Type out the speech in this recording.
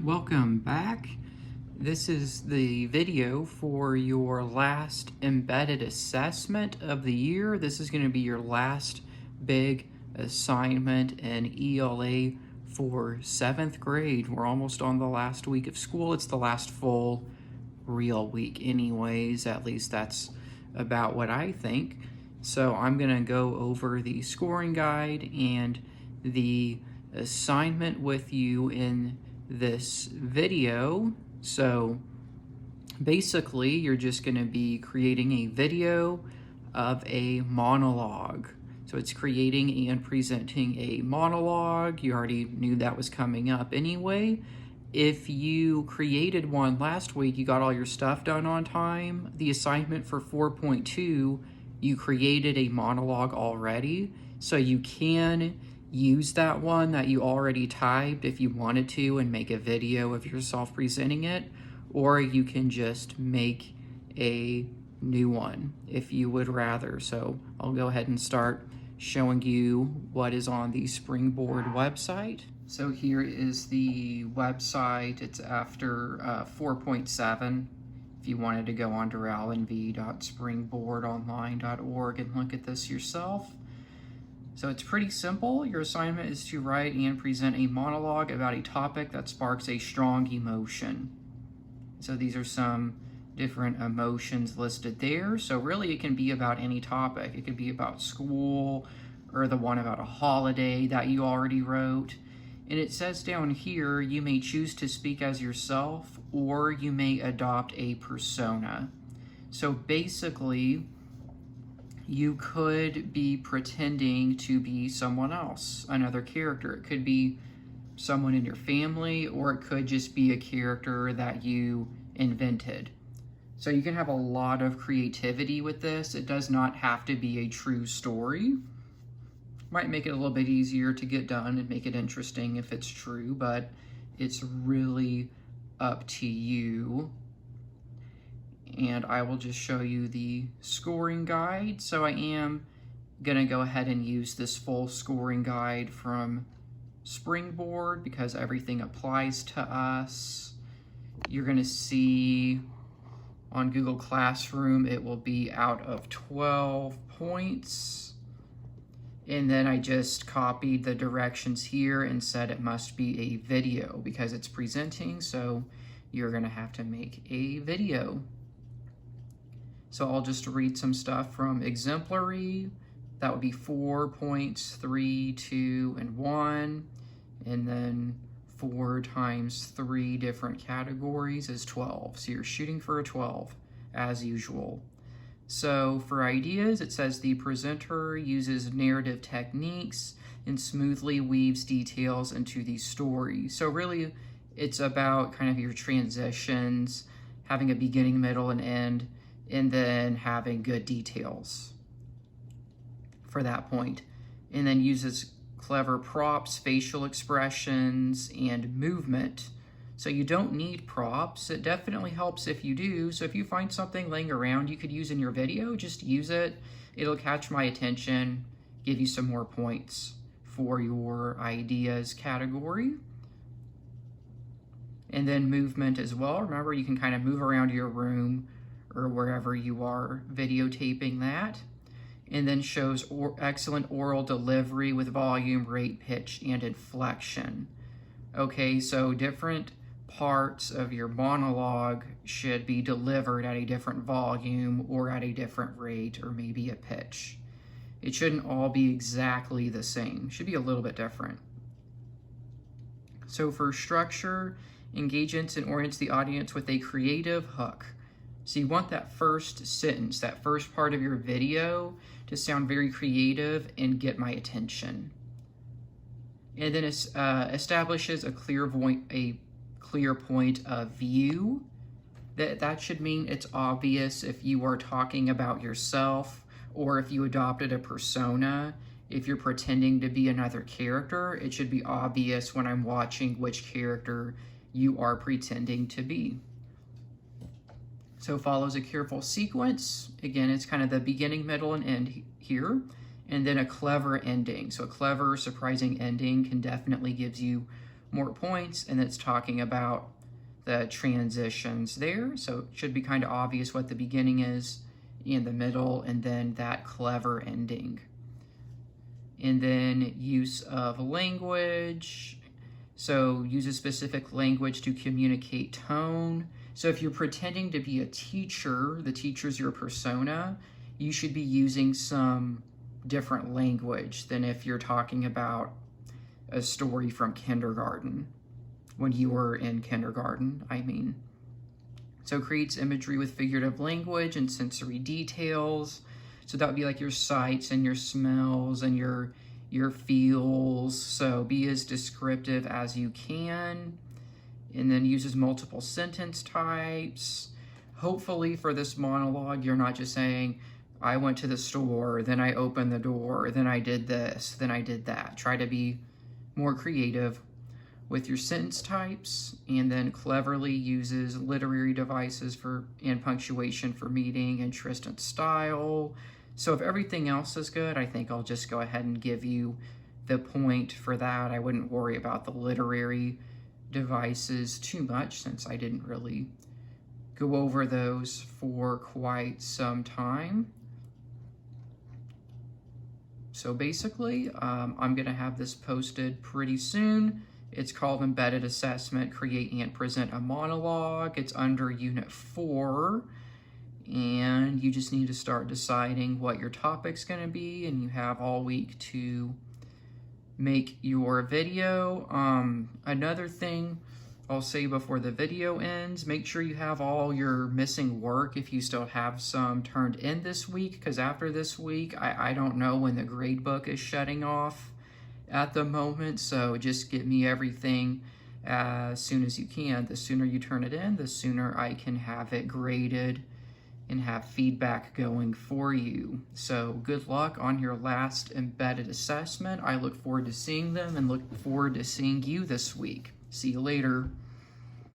Welcome back. This is the video for your last embedded assessment of the year. This is going to be your last big assignment in ELA for 7th grade. We're almost on the last week of school. It's the last full real week anyways, at least that's about what I think. So I'm going to go over the scoring guide and the assignment with you in this video. So basically you're just going to be creating a video of a monologue. So it's creating and presenting a monologue. You already knew that was coming up anyway. If you created one last week, you got all your stuff done on time. The assignment for 4.2, you created a monologue already, so you can use that one that you already typed if you wanted to and make a video of yourself presenting it, or you can just make a new one if you would rather. So I'll go ahead and start showing you what is on the Springboard website. So here is the website. It's after 4.7. If you wanted to go on to ralnv.springboardonline.org and look at this yourself. So it's pretty simple. Your assignment is to write and present a monologue about a topic that sparks a strong emotion. So these are some different emotions listed there. So really it can be about any topic. It could be about school or the one about a holiday that you already wrote. And it says down here, you may choose to speak as yourself or you may adopt a persona. So basically, you could be pretending to be someone else, another character. It could be someone in your family, or it could just be a character that you invented. So you can have a lot of creativity with this. It does not have to be a true story. Might make it a little bit easier to get done and make it interesting if it's true, but it's really up to you. And I will just show you the scoring guide. So I am going to go ahead and use this full scoring guide from Springboard because everything applies to us. You're going to see on Google Classroom it will be out of 12 points. And then I just copied the directions here and said it must be a video because it's presenting, so you're going to have to make a video. So I'll just read some stuff from exemplary. That would be 4 points, 3, 2, and 1. And then 4 times 3 different categories is 12. So you're shooting for a 12, as usual. So for ideas, it says the presenter uses narrative techniques and smoothly weaves details into the story. So really, it's about kind of your transitions, having a beginning, middle, and end, and then having good details for that point. And then uses clever props, facial expressions, and movement. So you don't need props. It definitely helps if you do. So if you find something laying around you could use in your video, just use it. It'll catch my attention, give you some more points for your ideas category. And then movement as well. Remember, you can kind of move around your room or wherever you are videotaping that. And then shows excellent oral delivery with volume, rate, pitch, and inflection. Okay, so different parts of your monologue should be delivered at a different volume or at a different rate or maybe a pitch. It shouldn't all be exactly the same. It should be a little bit different. So for structure, engages and orients the audience with a creative hook. So you want that first sentence, that first part of your video to sound very creative and get my attention. And then it establishes a clear point of view. That should mean it's obvious if you are talking about yourself or if you adopted a persona. If you're pretending to be another character, it should be obvious when I'm watching which character you are pretending to be. So follows a careful sequence. Again, it's kind of the beginning, middle, and end here. And then a clever ending. So a clever, surprising ending can definitely give you more points, and it's talking about the transitions there. So it should be kind of obvious what the beginning is, in the middle, and then that clever ending. And then use of language. So use a specific language to communicate tone. So if you're pretending to be a teacher, the teacher's your persona, you should be using some different language than if you're talking about a story from kindergarten, when you were in kindergarten, I mean. So creates imagery with figurative language and sensory details. So that would be like your sights and your smells and your feels. So be as descriptive as you can. And then uses multiple sentence types. Hopefully for this monologue, you're not just saying, I went to the store, then I opened the door, then I did this, then I did that. Try to be more creative with your sentence types, and then cleverly uses literary devices and punctuation for meeting interest and style. So if everything else is good, I think I'll just go ahead and give you the point for that. I wouldn't worry about the literary devices too much, since I didn't really go over those for quite some time. So basically, I'm gonna have this posted pretty soon. It's called Embedded Assessment, Create and Present a Monologue. It's under Unit 4, and you just need to start deciding what your topic's gonna be, and you have all week to make your video. Another thing I'll say before the video ends, make sure you have all your missing work, if you still have some, turned in this week, because after this week, I don't know when the grade book is shutting off at the moment, so just get me everything as soon as you can. The sooner you turn it in, the sooner I can have it graded and have feedback going for you. So good luck on your last embedded assessment. I look forward to seeing them and look forward to seeing you this week. See you later.